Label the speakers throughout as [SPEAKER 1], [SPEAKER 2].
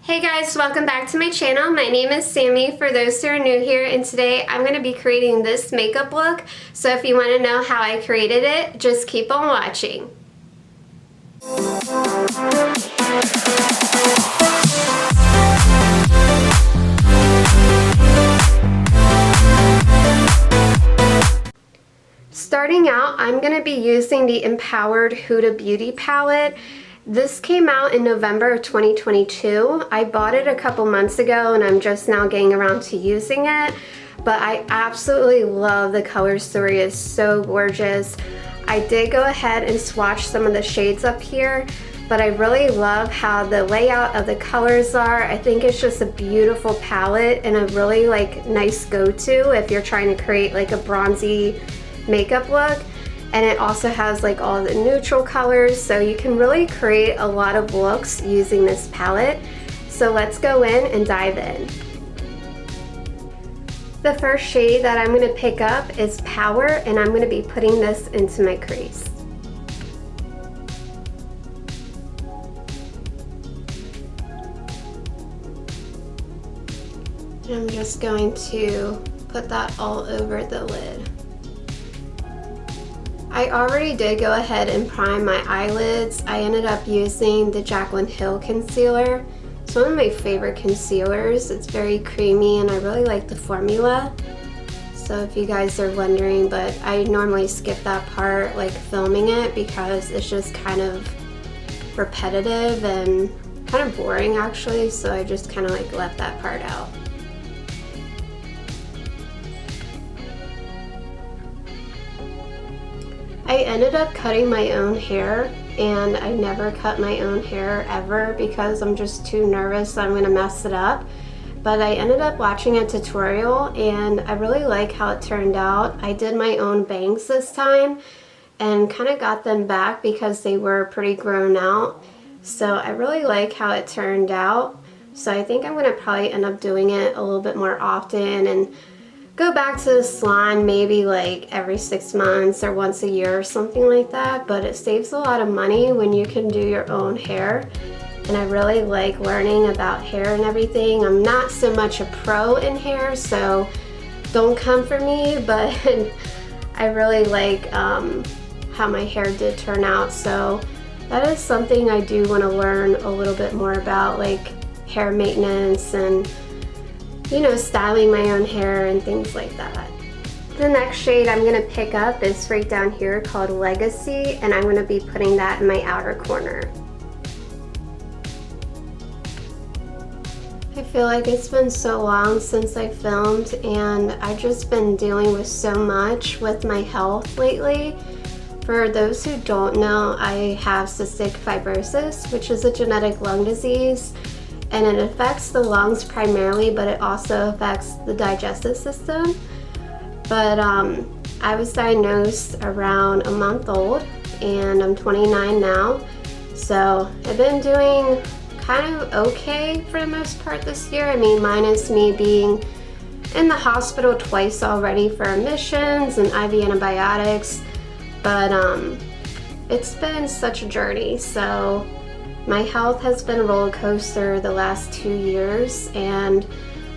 [SPEAKER 1] Hey guys, welcome back to my channel. My name is Sammy for those who are new here, and today I'm going to be creating this makeup look. So if you want to know how I created it, just keep on watching. Starting out, I'm going to be using the Empowered Huda Beauty palette. This came out in November of 2022. I bought it a couple months ago and I'm just now getting around to using it. But I absolutely love the color story. It's so gorgeous. I did go ahead and swatch some of the shades up here, but I really love how the layout of the colors are. I think it's just a beautiful palette and a really nice go-to if you're trying to create like a bronzy makeup look. And it also has all the neutral colors, so you can really create a lot of looks using this palette. So let's go in and dive in. The first shade that I'm going to pick up is Power, and I'm going to be putting this into my crease. And I'm just going to put that all over the lid. I already did go ahead and prime my eyelids. I ended up using the Jaclyn concealer. It's one of my favorite concealers. It's very creamy and I really like the formula. So if you guys are wondering, but I normally skip that part, filming it, because it's just kind of repetitive and kind of boring actually. So I just kind of left that part out. I ended up cutting my own hair, and I never cut my own hair ever because I'm just too nervous that I'm gonna mess it up. But I ended up watching a tutorial and I really like how it turned out. I did my own bangs this time and kind of got them back because they were pretty grown out. So I really like how it turned out. So I think I'm gonna probably end up doing it a little bit more often and go back to the salon maybe every 6 months or once a year or something like that. But it saves a lot of money when you can do your own hair, and I really like learning about hair and everything. I'm not so much a pro in hair, so don't come for me, but I really like how my hair did turn out. So that is something I do want to learn a little bit more about, hair maintenance and styling my own hair and things like that. The next shade I'm going to pick up is right down here called Legacy, and I'm going to be putting that in my outer corner. I feel like it's been so long since I filmed, and I've just been dealing with so much with my health lately. For those who don't know, I have cystic fibrosis, which is a genetic lung disease. And it affects the lungs primarily, but it also affects the digestive system. But I was diagnosed around a month old, and I'm 29 now. So I've been doing kind of okay for the most part this year. I mean, minus me being in the hospital twice already for admissions and IV antibiotics. But it's been such a journey. So my health has been a roller coaster the last 2 years, and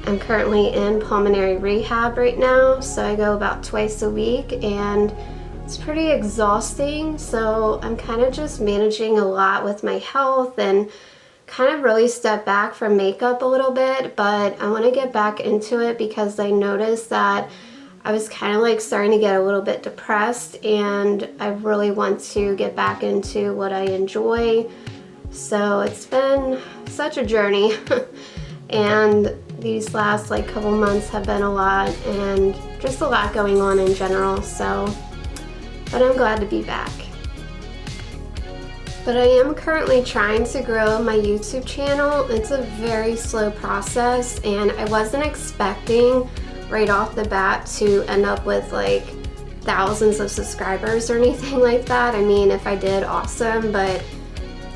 [SPEAKER 1] I'm currently in pulmonary rehab right now, so I go about twice a week, and it's pretty exhausting. So I'm kind of just managing a lot with my health and kind of really step back from makeup a little bit, but I want to get back into it because I noticed that I was kind of starting to get a little bit depressed, and I really want to get back into what I enjoy. So it's been such a journey and these last couple months have been a lot, and just a lot going on in general. So, but I'm glad to be back. But I am currently trying to grow my YouTube channel. It's a very slow process, and I wasn't expecting right off the bat to end up with thousands of subscribers or anything like that. I mean, if I did, awesome, but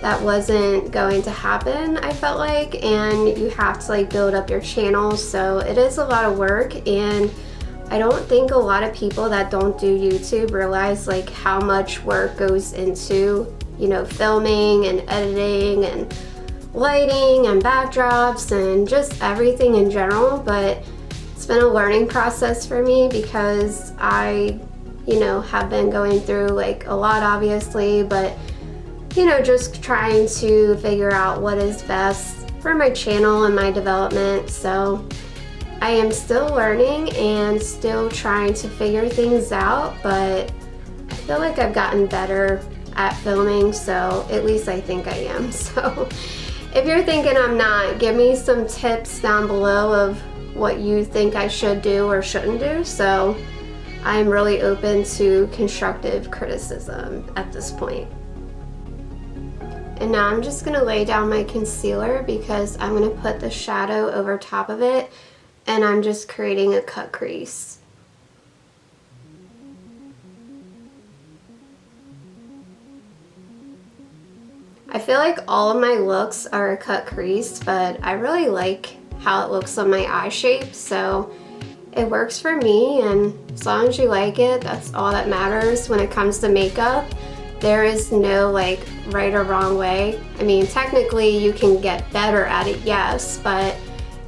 [SPEAKER 1] that wasn't going to happen, I felt like. And you have to build up your channel, so it is a lot of work, and I don't think a lot of people that don't do YouTube realize how much work goes into filming and editing and lighting and backdrops and just everything in general, but it's been a learning process for me because I, have been going through like a lot obviously, but just trying to figure out what is best for my channel and my development. So I am still learning and still trying to figure things out, but I feel like I've gotten better at filming, so at least I think I am. So if you're thinking I'm not, give me some tips down below of what you think I should do or shouldn't do. So I'm really open to constructive criticism at this point. And now I'm just gonna lay down my concealer because I'm gonna put the shadow over top of it, and I'm just creating a cut crease. I feel like all of my looks are a cut crease, but I really like how it looks on my eye shape, so it works for me, and as long as you like it, that's all that matters when it comes to makeup. There is no like right or wrong way. I mean, technically you can get better at it, yes, but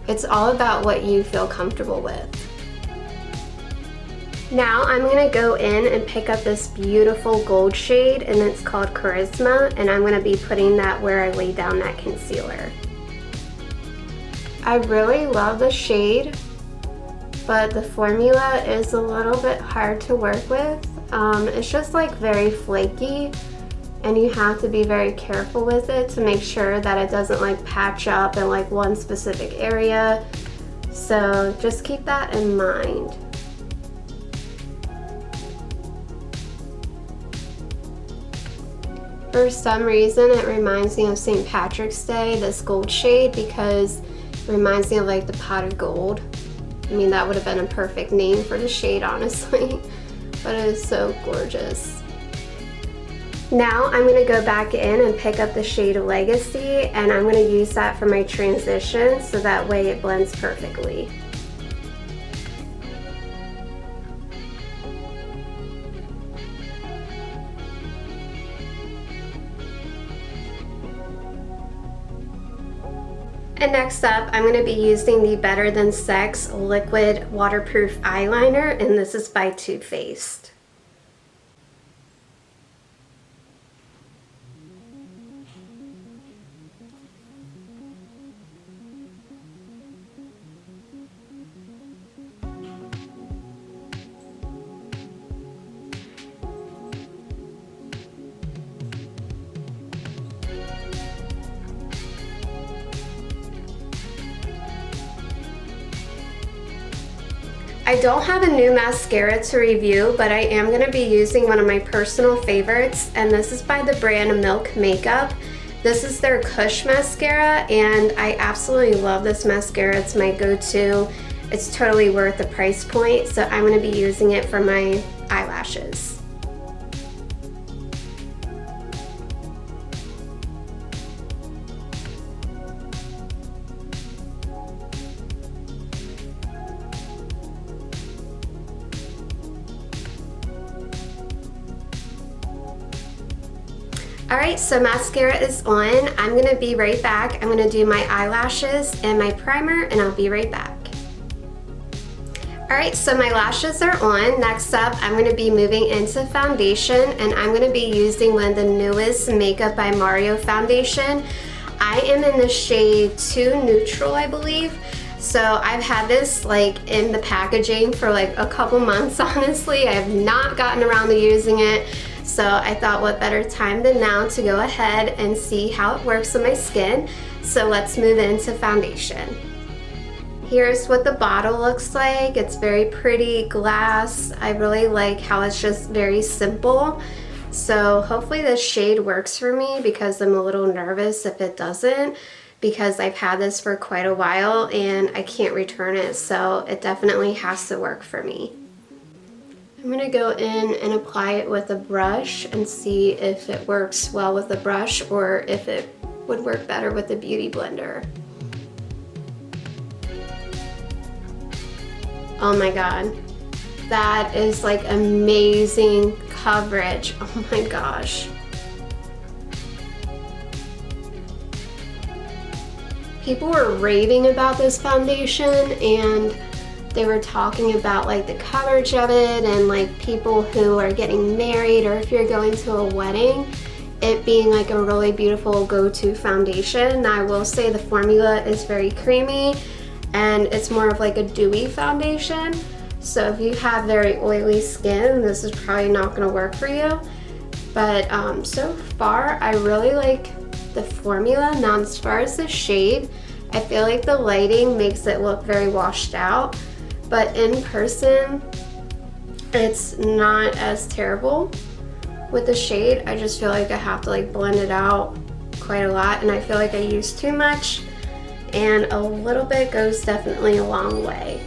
[SPEAKER 1] it's all about what you feel comfortable with. Now I'm gonna go in and pick up this beautiful gold shade, and it's called Charisma, and I'm gonna be putting that where I lay down that concealer. I really love the shade, but the formula is a little bit hard to work with. It's just like very flaky, and you have to be very careful with it to make sure that it doesn't like patch up in like one specific area. So just keep that in mind. For some reason, it reminds me of St. Patrick's Day, this gold shade, because it reminds me of like the pot of gold. I mean, that would have been a perfect name for the shade, honestly, but it is so gorgeous. Now I'm gonna go back in and pick up the shade Legacy, and I'm gonna use that for my transition so that way it blends perfectly. And next up, I'm going to be using the Better Than Sex Liquid Waterproof Eyeliner, and this is by Too Faced. I don't have a new mascara to review, but I am going to be using one of my personal favorites, and this is by the brand Milk Makeup. This is their Kush mascara, and I absolutely love this mascara. It's my go-to. It's totally worth the price point, so I'm going to be using it for my eyelashes. Alright, so mascara is on. I'm going to be right back. I'm going to do my eyelashes and my primer, and I'll be right back. Alright, so my lashes are on. Next up, I'm going to be moving into foundation, and I'm going to be using one of the newest Makeup by Mario foundation. I am in the shade 2 Neutral, I believe. So I've had this like in the packaging for like a couple months, honestly. I have not gotten around to using it. So I thought what better time than now to go ahead and see how it works on my skin. So let's move into foundation. Here's what the bottle looks like. It's very pretty glass. I really like how it's just very simple. So hopefully this shade works for me, because I'm a little nervous if it doesn't, because I've had this for quite a while and I can't return it. So it definitely has to work for me. I'm going to go in and apply it with a brush and see if it works well with a brush or if it would work better with a beauty blender. Oh my god, that is like amazing coverage. Oh my gosh. people were raving about this foundation, and they were talking about like the coverage of it, and like people who are getting married or if you're going to a wedding, it being like a really beautiful go-to foundation. Now, I will say the formula is very creamy and it's more of like a dewy foundation. So if you have very oily skin, this is probably not gonna work for you. But so far, I really like the formula. Now, as far as the shade, I feel like the lighting makes it look very washed out, but in person, it's not as terrible. With the shade, I just feel like I have to like blend it out quite a lot, and I feel like I use too much, and a little bit goes definitely a long way.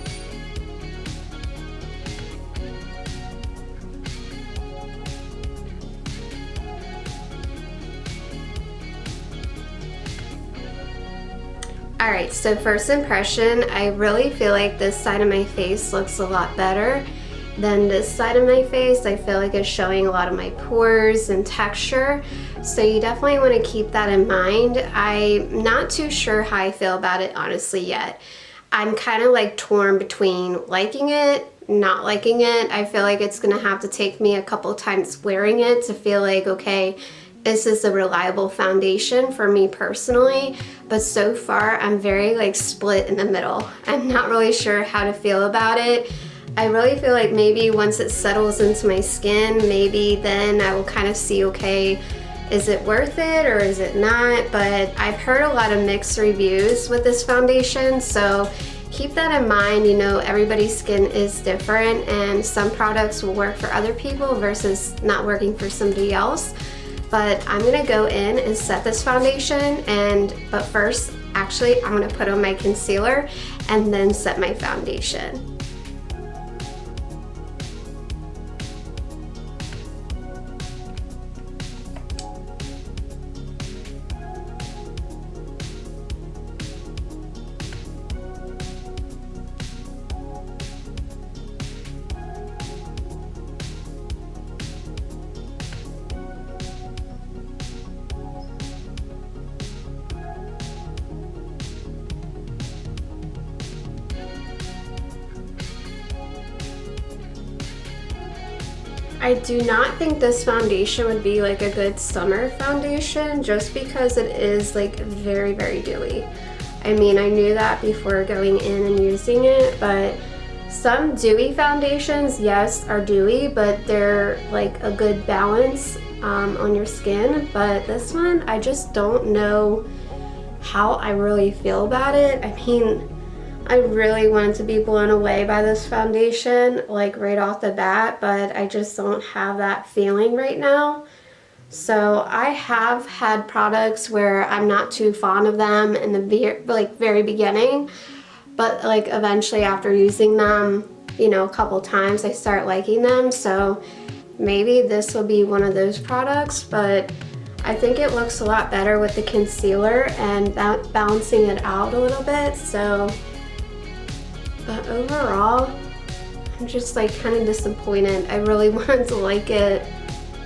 [SPEAKER 1] Alright, so first impression, I really feel like this side of my face looks a lot better than this side of my face. I feel like it's showing a lot of my pores and texture, so you definitely want to keep that in mind. I'm not too sure how I feel about it honestly yet. I'm kind of like torn between liking it, not liking it. I feel like it's gonna have to take me a couple times wearing it to feel like, okay, this is a reliable foundation for me personally. But so far, I'm very like split in the middle. I'm not really sure how to feel about it. I really feel like maybe once it settles into my skin, maybe then I will kind of see, okay, is it worth it or is it not? But I've heard a lot of mixed reviews with this foundation, so keep that in mind. You know, everybody's skin is different, and some products will work for other people versus not working for somebody else. But I'm gonna go in and set this foundation, but first, actually, I'm gonna put on my concealer and then set my foundation. I do not think this foundation would be like a good summer foundation, just because it is like very, very dewy. I mean, I knew that before going in and using it, but some dewy foundations, yes, are dewy, but they're like a good balance on your skin. But this one, I just don't know how I really feel about it. I mean, I really wanted to be blown away by this foundation, like right off the bat, but I just don't have that feeling right now. So I have had products where I'm not too fond of them in the very beginning, but like eventually after using them, you know, a couple times, I start liking them. So maybe this will be one of those products, but I think it looks a lot better with the concealer and balancing it out a little bit. So, but overall, I'm just like kind of disappointed. I really wanted to like it.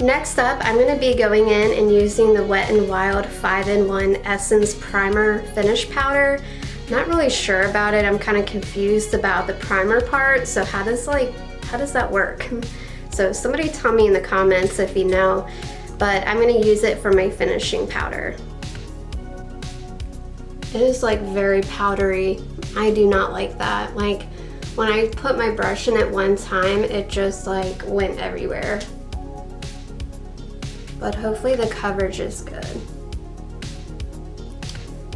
[SPEAKER 1] Next up, I'm going to be going in and using the Wet n Wild 5-in-1 Essence Primer Finish Powder. Not really sure about it. I'm kind of confused about the primer part. So how does that work? So somebody tell me in the comments if you know, but I'm going to use it for my finishing powder. It is like very powdery. I do not like that. Like when I put my brush in at one time, it just like went everywhere. But hopefully the coverage is good.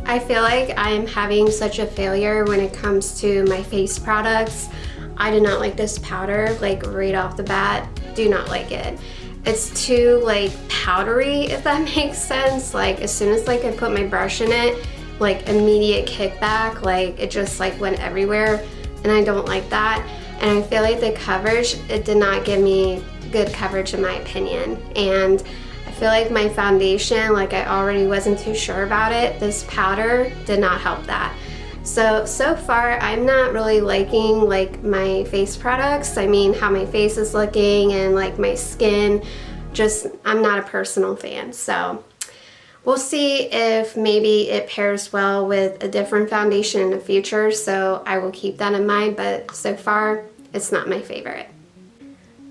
[SPEAKER 1] I feel like I'm having such a failure when it comes to my face products. I do not like this powder, like right off the bat. Do not like it. It's too like powdery, if that makes sense. Like as soon as like I put my brush in it, like immediate kickback, like it just like went everywhere, and I don't like that. And I feel like the coverage, it did not give me good coverage in my opinion. And I feel like my foundation, like I already wasn't too sure about it. This powder did not help that. So far I'm not really liking like my face products. I mean, how my face is looking and like my skin, just I'm not a personal fan. So We'll see if maybe it pairs well with a different foundation in the future, so I will keep that in mind, but so far it's not my favorite.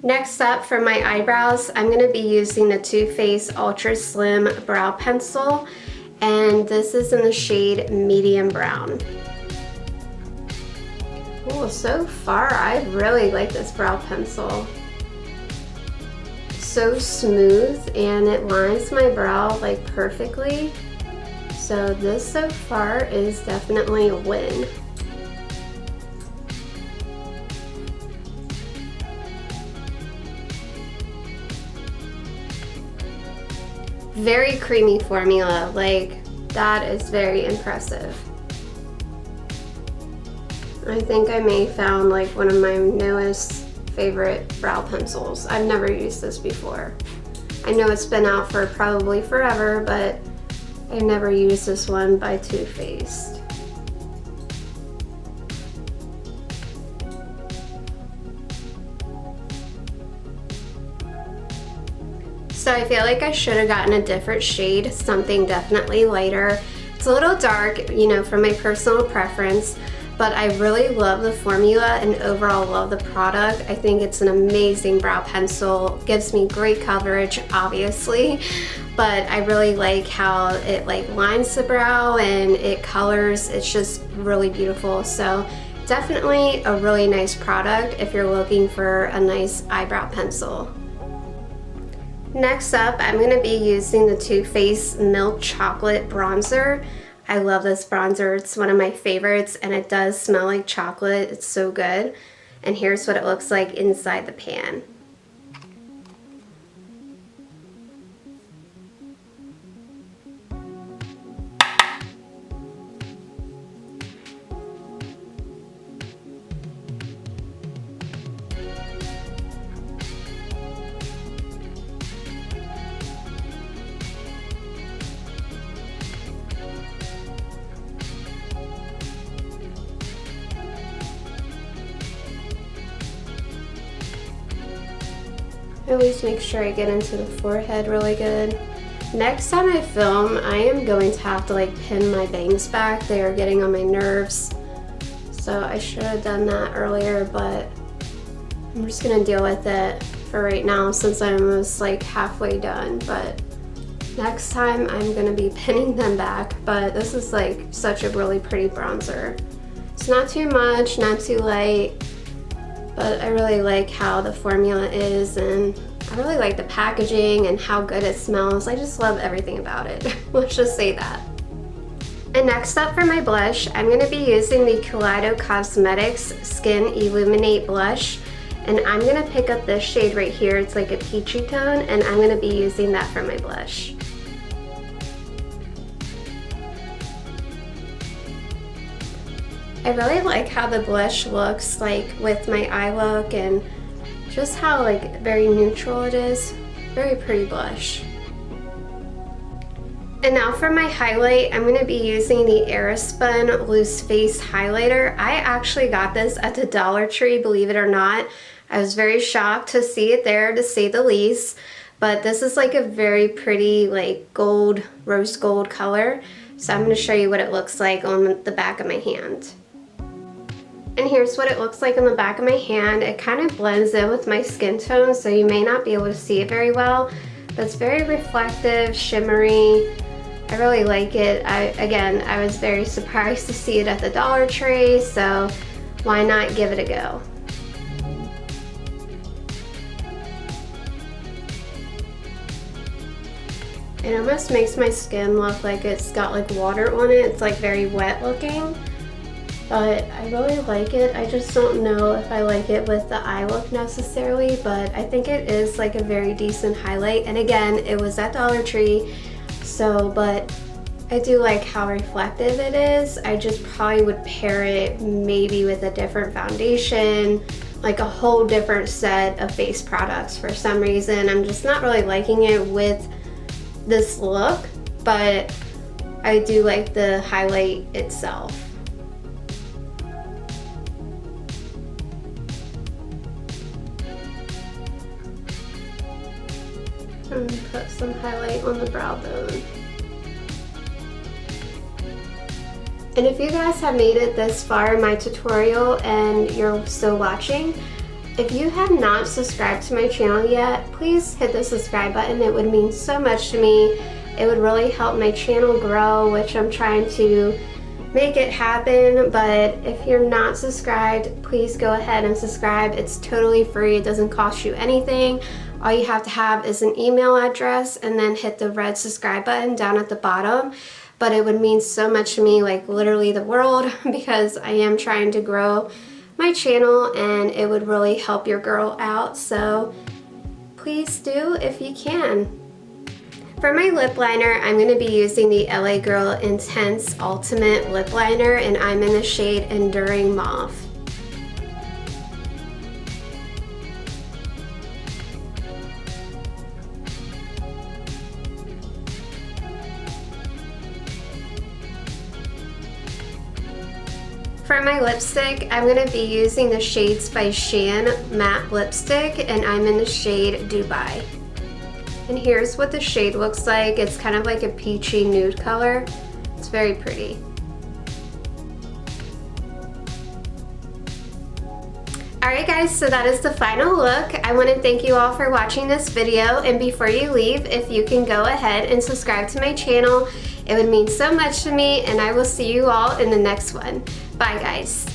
[SPEAKER 1] Next up, for my eyebrows, I'm going to be using the Too Faced Ultra Slim Brow Pencil, and this is in the shade Medium Brown. Oh, so far I really like this brow pencil. So smooth, and it lines my brow like perfectly. So this so far is definitely a win. Very creamy formula, like that is very impressive. I think I may have found like one of my newest favorite brow pencils. I've never used this before. I know it's been out for probably forever, but I never used this one by Too Faced. So I feel like I should have gotten a different shade, something definitely lighter. It's a little dark, you know, for my personal preference, but I really love the formula and overall love the product. I think it's an amazing brow pencil. Gives me great coverage, obviously, but I really like how it like lines the brow and it colors. It's just really beautiful. So definitely a really nice product if you're looking for a nice eyebrow pencil. Next up, I'm going to be using the Too Faced Milk Chocolate Bronzer. I love this bronzer. It's one of my favorites, and it does smell like chocolate. It's so good. And here's what it looks like inside the pan. I always make sure I get into the forehead really good. Next time I film, I am going to have to like pin my bangs back. They are getting on my nerves. So I should have done that earlier, but I'm just gonna deal with it for right now since I'm almost like halfway done. But next time I'm gonna be pinning them back. But this is like such a really pretty bronzer. It's not too much, not too light. But I really like how the formula is, and I really like the packaging and how good it smells. I just love everything about it. Let's just say that. And next up for my blush, I'm going to be using the Kaleido Cosmetics Skin Illuminate Blush. And I'm going to pick up this shade right here. It's like a peachy tone, and I'm going to be using that for my blush. I really like how the blush looks like with my eye look, and just how like very neutral it is. Very pretty blush. And now for my highlight, I'm going to be using the Airspun Loose Face Highlighter. I actually got this at the Dollar Tree, believe it or not. I was very shocked to see it there, to say the least. But this is like a very pretty like gold, rose gold color. So I'm going to show you what it looks like on the back of my hand. And here's what it looks like on the back of my hand. It kind of blends in with my skin tone, so you may not be able to see it very well, but it's very reflective, shimmery. I really like it. I was very surprised to see it at the Dollar Tree, so why not give it a go? It almost makes my skin look like it's got like water on it. It's like very wet looking. But I really like it. I just don't know if I like it with the eye look necessarily, but I think it is like a very decent highlight. And again, it was at Dollar Tree, so, but I do like how reflective it is. I just probably would pair it maybe with a different foundation, like a whole different set of face products. For some reason, I'm just not really liking it with this look, but I do like the highlight itself. And put some highlight on the brow bone. And if you guys have made it this far in my tutorial and you're still watching, if you have not subscribed to my channel yet, please hit the subscribe button. It would mean so much to me. It would really help my channel grow, which I'm trying to make it happen. But if you're not subscribed, please go ahead and subscribe. It's totally free. It doesn't cost you anything. All you have to have is an email address and then hit the red subscribe button down at the bottom. But it would mean so much to me, like literally the world, because I am trying to grow my channel and it would really help your girl out. So please do if you can. For my lip liner, I'm going to be using the LA Girl Intense Ultimate Lip Liner, and I'm in the shade Enduring Mauve. For my lipstick, I'm going to be using the Shades by Shan Matte Lipstick, and I'm in the shade Dubai. And here's what the shade looks like. It's kind of like a peachy nude color. It's very pretty. Alright guys, so that is the final look. I want to thank you all for watching this video, and before you leave, if you can go ahead and subscribe to my channel, it would mean so much to me, and I will see you all in the next one. Bye guys.